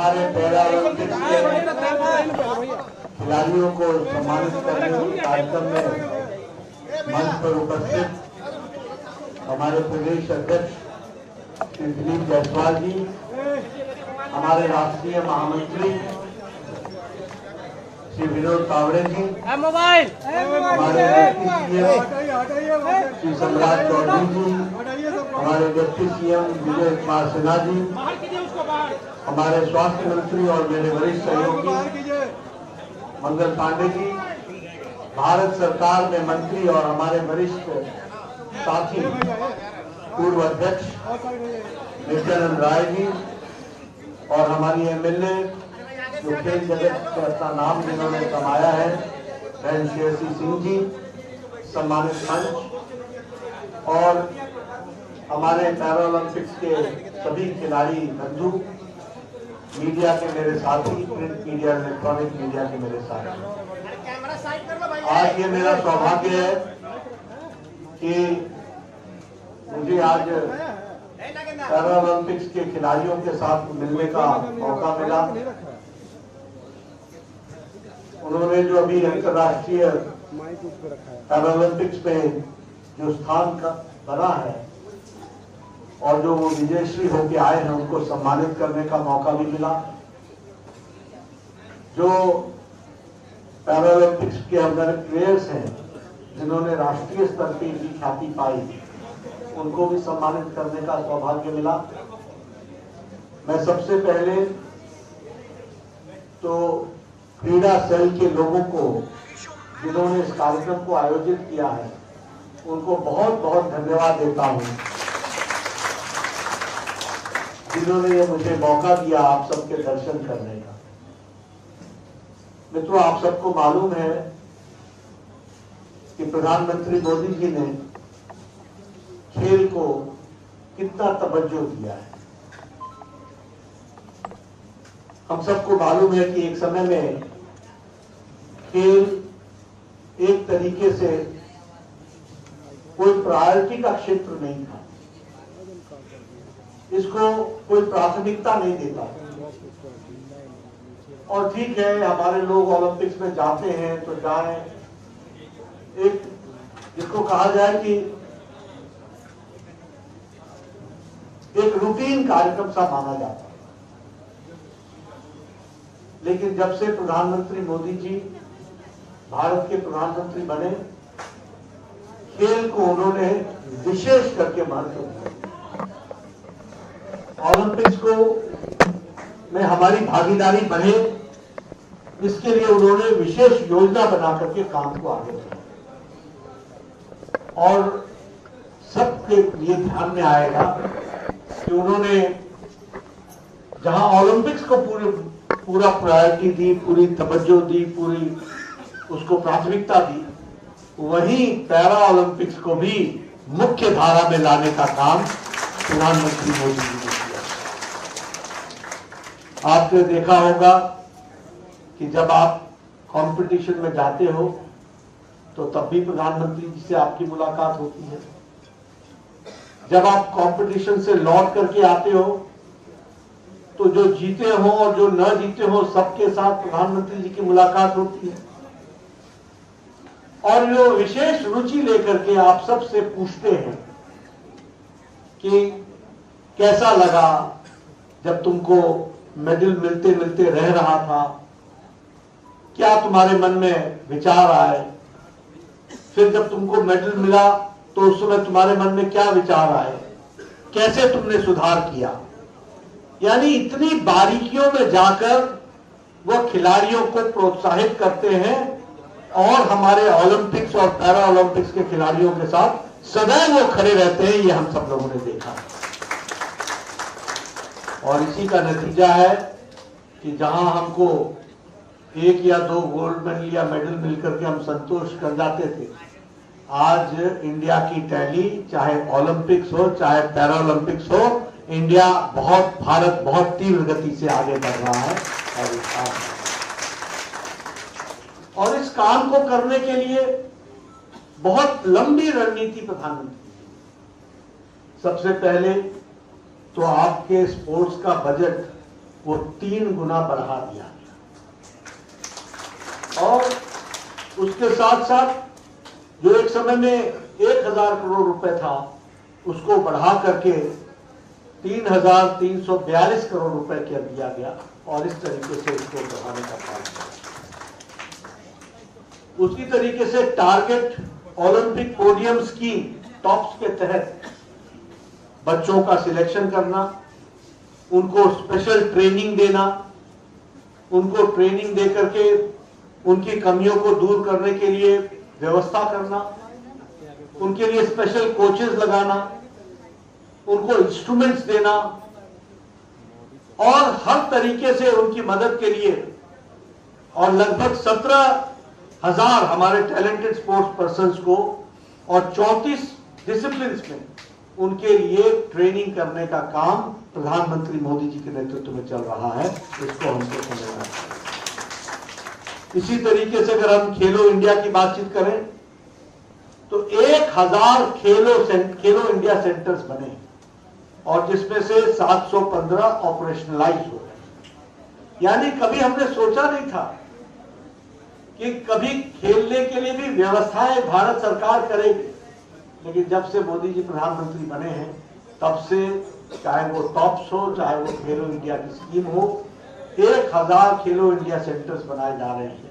हमारे para Olympics के खिलाड़ियों को सम्मानित करने के कार्यक्रम में मंच पर उपस्थित हमारे प्रदेश अध्यक्ष श्री दिलीप जायसवाल जी, हमारे राष्ट्रीय महामंत्री श्री विनोद तावड़े जी, हमारे श्री सम्राट चौधरी जी, हमारे डिप्टी सीएम विजय कुमार सिन्हा जी, हमारे स्वास्थ्य मंत्री और मेरे वरिष्ठ सहयोगी मंगल पांडे जी, भारत सरकार में मंत्री और हमारे वरिष्ठ साथी पूर्व अध्यक्ष नित्यानंद राय जी और हमारी एमएलए जो खेल जगत में अपना नाम जिन्होंने कमाया है बहन शेरसी सिंह जी, सम्मानित मंच और हमारे पैरा ओलंपिक्स के सभी खिलाड़ी बंधु, मीडिया के मेरे साथी, प्रिंट मीडिया, इलेक्ट्रॉनिक मीडिया के मेरे साथी, आज ये मेरा सौभाग्य है कि मुझे आज पैरा ओलंपिक्स के खिलाड़ियों के साथ मिलने का मौका मिला। उन्होंने जो अभी अंतर्राष्ट्रीय पैरा ओलंपिक्स में जो स्थान बना है और जो वो विजयश्री होके आए हैं, उनको सम्मानित करने का मौका भी मिला। जो पैरा ओलंपिक्स के हमारे प्लेयर्स हैं जिन्होंने राष्ट्रीय स्तर पर भी ख्याति पाई, उनको भी सम्मानित करने का सौभाग्य मिला। मैं सबसे पहले तो क्रीड़ा सेल के लोगों को जिन्होंने इस कार्यक्रम को आयोजित किया है, उनको बहुत बहुत धन्यवाद देता हूं, जिन्होंने ये मुझे मौका दिया आप सबके दर्शन करने का। मित्रों, आप सबको मालूम है कि प्रधानमंत्री मोदी जी ने खेल को कितना तवज्जो दिया है। हम सबको मालूम है कि एक समय में खेल एक तरीके से कोई प्रायोरिटी का क्षेत्र नहीं था, इसको कोई प्राथमिकता नहीं देता। और ठीक है, हमारे लोग ओलंपिक्स में जाते हैं तो जाएं, एक जिसको कहा जाए कि एक रूटीन कार्यक्रम सा माना जाता है। लेकिन जब से प्रधानमंत्री मोदी जी भारत के प्रधानमंत्री बने, खेल को उन्होंने विशेष करके महत्व दिया। ओलंपिक्स को में हमारी भागीदारी बढ़े, इसके लिए उन्होंने विशेष योजना बना करके काम को आगे बढ़ाया। और सबके लिए ध्यान में आएगा कि उन्होंने जहां ओलंपिक्स को पूरा प्रायोरिटी दी, पूरी तवज्जो दी, पूरी उसको प्राथमिकता दी, वहीं पैरा ओलंपिक्स को भी मुख्य धारा में लाने का काम प्रधानमंत्री मोदी जी ने किया। आपने देखा होगा कि जब आप कंपटीशन में जाते हो तो तब भी प्रधानमंत्री जी से आपकी मुलाकात होती है। जब आप कंपटीशन से लौट करके आते हो तो जो जीते हो और जो न जीते हो, सबके साथ प्रधानमंत्री जी की मुलाकात होती है। और जो विशेष रुचि लेकर के आप सबसे पूछते हैं कि कैसा लगा जब तुमको मेडल मिलते मिलते रह रहा था, क्या तुम्हारे मन में विचार आए, फिर जब तुमको मेडल मिला तो उस समय तुम्हारे मन में क्या विचार आए, कैसे तुमने सुधार किया। यानी इतनी बारीकियों में जाकर वो खिलाड़ियों को प्रोत्साहित करते हैं और हमारे ओलंपिक्स और पैरा ओलंपिक्स के खिलाड़ियों के साथ सदैव वो खड़े रहते हैं। ये हम सब लोगों ने देखा है और इसी का नतीजा है कि जहां हमको 1 या 2 गोल्ड मेडल या मेडल मिलकर के हम संतोष कर जाते थे, आज इंडिया की टैली चाहे ओलंपिक्स हो चाहे पैरा ओलंपिक्स हो, भारत बहुत तीव्र गति से आगे बढ़ रहा है। और इस काम को करने के लिए बहुत लंबी रणनीति प्रधानमंत्री। सबसे पहले तो आपके स्पोर्ट्स का बजट वो 3 गुना बढ़ा दिया गया। और उसके साथ साथ जो एक समय में 1000 करोड़ रुपए था, उसको बढ़ा करके 3342 करोड़ रुपए कर दिया गया और इस तरीके से इसको बढ़ाने का काम किया। उसी तरीके से target Olympic podium scheme tops के तहत बच्चों का सिलेक्शन करना, उनको स्पेशल ट्रेनिंग देना, उनको ट्रेनिंग दे करके उनकी कमियों को दूर करने के लिए व्यवस्था करना, उनके लिए स्पेशल कोचेस लगाना, उनको इंस्ट्रूमेंट्स देना और हर तरीके से उनकी मदद के लिए। और लगभग 17,000 हमारे टैलेंटेड स्पोर्ट्स पर्संस को और 34 डिसिप्लिन्स में उनके लिए ट्रेनिंग करने का काम प्रधानमंत्री मोदी जी के नेतृत्व में चल रहा है। इसको हमको समझना चाहिए। इसी तरीके से अगर हम खेलो इंडिया की बातचीत करें तो 1000 खेलो इंडिया सेंटर्स बने और जिसमें से 715 ऑपरेशनलाइज हो गए। यानी कभी हमने सोचा नहीं था कि कभी खेलने के लिए भी व्यवस्थाएं भारत सरकार करेगी, लेकिन जब से मोदी जी प्रधानमंत्री बने हैं तब से चाहे वो टॉप्स हो, चाहे वो खेलो इंडिया की स्कीम हो, 1000 खेलो इंडिया सेंटर्स बनाए जा रहे हैं।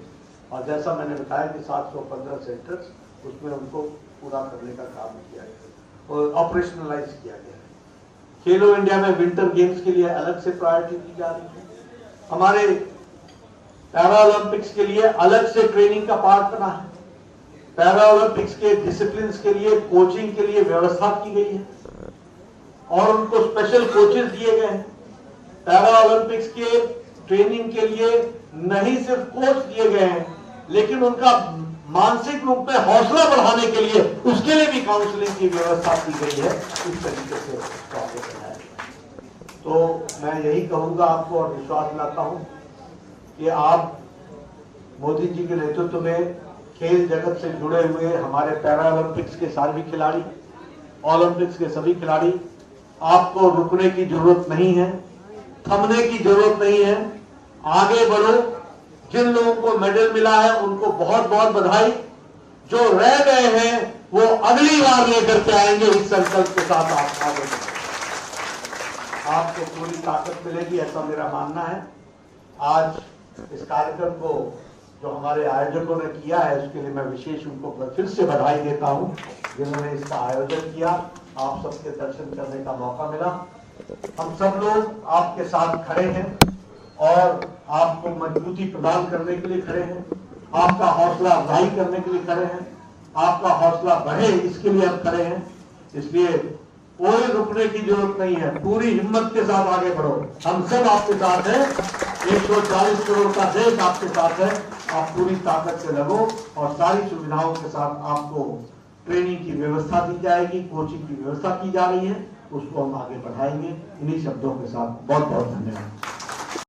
और जैसा मैंने बताया कि 715 सेंटर्स, उसमें उनको पूरा करने का काम किया गया और ऑपरेशनलाइज किया गया है। खेलो इंडिया में विंटर गेम्स के लिए अलग से प्रायोरिटी दी जा रही है। हमारे पैरा ओलंपिक्स के लिए अलग से ट्रेनिंग का पार्ट बना है। पैरा ओलंपिक्स के डिसिप्लिन के लिए कोचिंग के लिए व्यवस्था की गई है और उनको स्पेशल कोचेस दिए गए हैं। पैरा ओलंपिक्स के ट्रेनिंग के लिए नहीं सिर्फ कोच दिए गए हैं, लेकिन उनका मानसिक रूप में हौसला बढ़ाने के लिए उसके लिए भी काउंसलिंग की व्यवस्था की गई है। इस तरीके से उसको आगे बढ़ाया गया। तो मैं यही कहूंगा आपको और विश्वास दिलाता हूं कि आप मोदी जी के नेतृत्व में खेल जगत से जुड़े हुए हमारे पैरा ओलंपिक्स के सारे खिलाड़ी, ओलंपिक्स के सभी खिलाड़ी, आपको रुकने की जरूरत नहीं है, थमने की जरूरत नहीं है। आगे बढ़ो। जिन लोगों को मेडल मिला है उनको बहुत बहुत बधाई। जो रह गए हैं वो अगली बार लेकर के आएंगे। इस संकल्प के साथ आप आगे बढ़ो। आपको पूरी ताकत मिलेगी, ऐसा मेरा मानना है। आज इस कार्यक्रम को जो हमारे आयोजकों ने किया है उसके लिए मैं विशेष उनको फिर से बधाई देता हूं, जिन्होंने इसका आयोजन किया। आप सबके दर्शन करने का मौका मिला। हम सब लोग आपके साथ खड़े हैं और आपको मजबूती प्रदान करने के लिए खड़े हैं, आपका हौसला अफजाई करने के लिए खड़े हैं, आपका हौसला बढ़े इसके लिए हम खड़े हैं। इसलिए कोई रुकने की जरूरत नहीं है, पूरी हिम्मत के साथ आगे बढ़ो। हम सब आपके साथ हैं। 140 करोड़ का देश आपके साथ है। आप पूरी ताकत से लगो और सारी सुविधाओं के साथ आपको ट्रेनिंग की व्यवस्था दी जाएगी, कोचिंग की व्यवस्था की जा रही है, उसको हम आगे बढ़ाएंगे। इन्हीं शब्दों के साथ बहुत बहुत धन्यवाद।